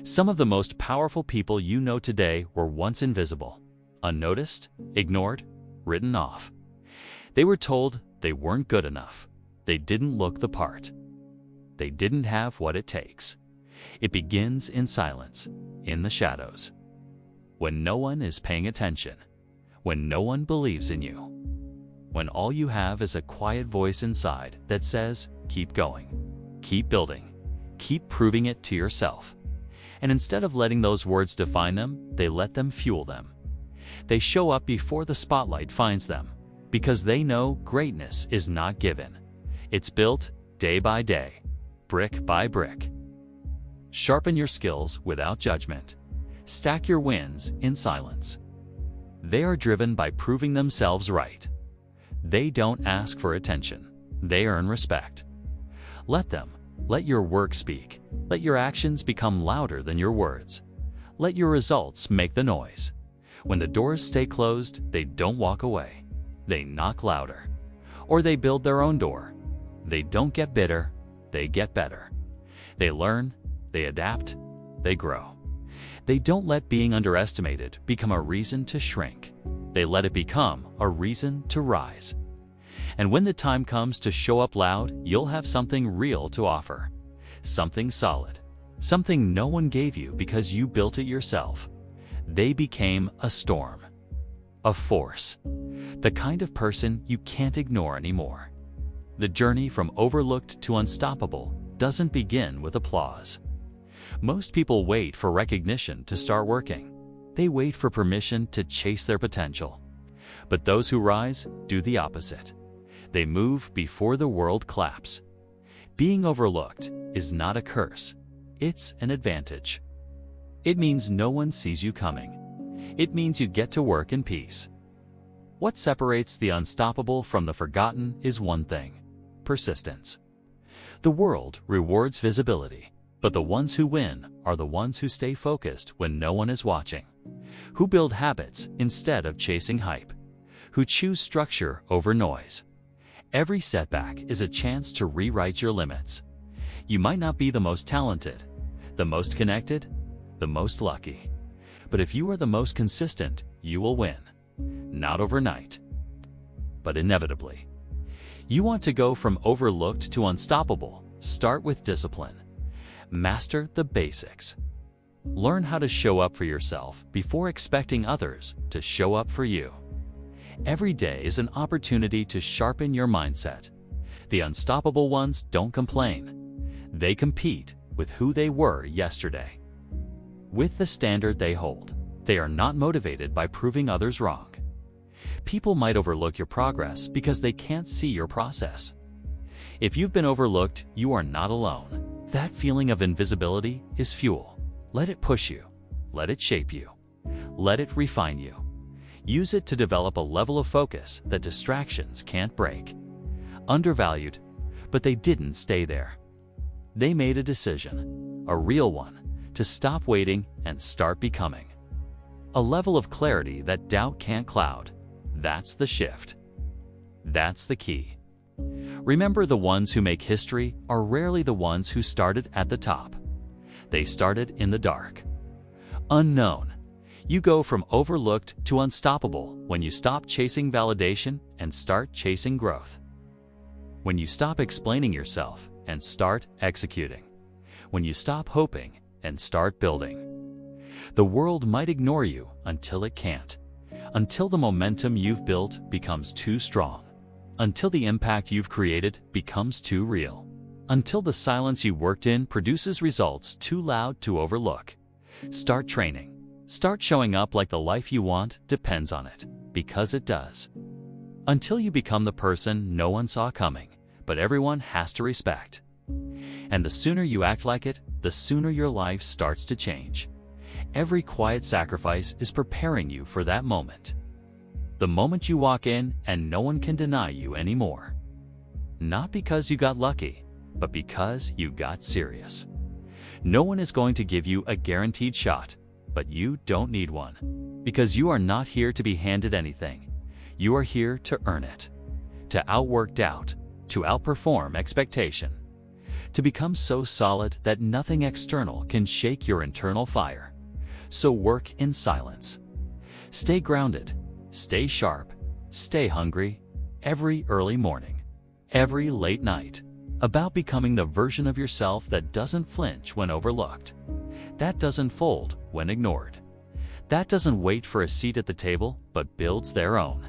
Some of the most powerful people you know today were once invisible, unnoticed, ignored, written off. They were told they weren't good enough. They didn't look the part. They didn't have what it takes. It begins in silence, in the shadows. When no one is paying attention, when no one believes in you, when all you have is a quiet voice inside that says, keep going, keep building, keep proving it to yourself. And instead of letting those words define them, they let them fuel them. They show up before the spotlight finds them, because they know greatness is not given. It's built day by day, brick by brick. Sharpen your skills without judgment. Stack your wins in silence. They are driven by proving themselves right. They don't ask for attention. They earn respect. Let them. Let your work speak. Let your actions become louder than your words. Let your results make the noise. When the doors stay closed, they don't walk away. They knock louder. Or they build their own door. They don't get bitter, they get better. They learn, they adapt, they grow. They don't let being underestimated become a reason to shrink. They let it become a reason to rise. And when the time comes to show up loud, you'll have something real to offer. Something solid. Something no one gave you because you built it yourself. They became a storm. A force. The kind of person you can't ignore anymore. The journey from overlooked to unstoppable doesn't begin with applause. Most people wait for recognition to start working. They wait for permission to chase their potential. But those who rise do the opposite. They move before the world claps. Being overlooked is not a curse. It's an advantage. It means no one sees you coming. It means you get to work in peace. What separates the unstoppable from the forgotten is one thing: persistence. The world rewards visibility, but the ones who win are the ones who stay focused when no one is watching, who build habits instead of chasing hype, who choose structure over noise. Every setback is a chance to rewrite your limits. You might not be the most talented, the most connected, the most lucky, but if you are the most consistent, you will win. Not overnight, but inevitably. You want to go from overlooked to unstoppable? Start with discipline. Master the basics. Learn how to show up for yourself before expecting others to show up for you. Every day is an opportunity to sharpen your mindset. The unstoppable ones don't complain. They compete with who they were yesterday. With the standard they hold, they are not motivated by proving others wrong. People might overlook your progress because they can't see your process. If you've been overlooked, you are not alone. That feeling of invisibility is fuel. Let it push you. Let it shape you. Let it refine you. Use it to develop a level of focus that distractions can't break. Undervalued, but they didn't stay there. They made a decision, a real one, to stop waiting and start becoming. A level of clarity that doubt can't cloud. That's the shift. That's the key. Remember, the ones who make history are rarely the ones who started at the top. They started in the dark. Unknown. You go from overlooked to unstoppable when you stop chasing validation and start chasing growth. When you stop explaining yourself and start executing. When you stop hoping and start building. The world might ignore you until it can't. Until the momentum you've built becomes too strong. Until the impact you've created becomes too real. Until the silence you worked in produces results too loud to overlook. Start training. Start showing up like the life you want depends on it, because it does. Until you become the person no one saw coming, but everyone has to respect. And the sooner you act like it, the sooner your life starts to change. Every quiet sacrifice is preparing you for that moment. The moment you walk in and no one can deny you anymore. Not because you got lucky, but because you got serious. No one is going to give you a guaranteed shot, but you don't need one. Because you are not here to be handed anything. You are here to earn it. To outwork doubt, to outperform expectation. to become so solid that nothing external can shake your internal fire. So work in silence. Stay grounded, stay sharp, stay hungry, every early morning, every late night, about becoming the version of yourself that doesn't flinch when overlooked, that doesn't fold when ignored, that doesn't wait for a seat at the table but builds their own.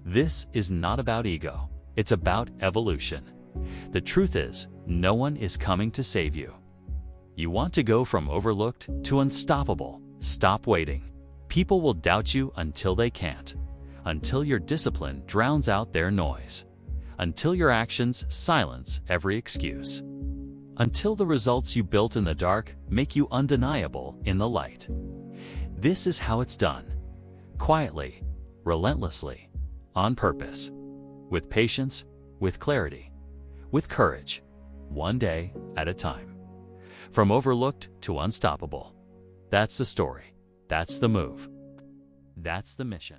This is not about ego, it's about evolution. The truth is, no one is coming to save you. You want to go from overlooked to unstoppable. Stop waiting. People will doubt you until they can't, until your discipline drowns out their noise, until your actions silence every excuse, until the results you built in the dark make you undeniable in the light. This is how it's done. Quietly, relentlessly, on purpose, with patience, with clarity, with courage, one day at a time. From overlooked to unstoppable. That's the story. That's the move. That's the mission.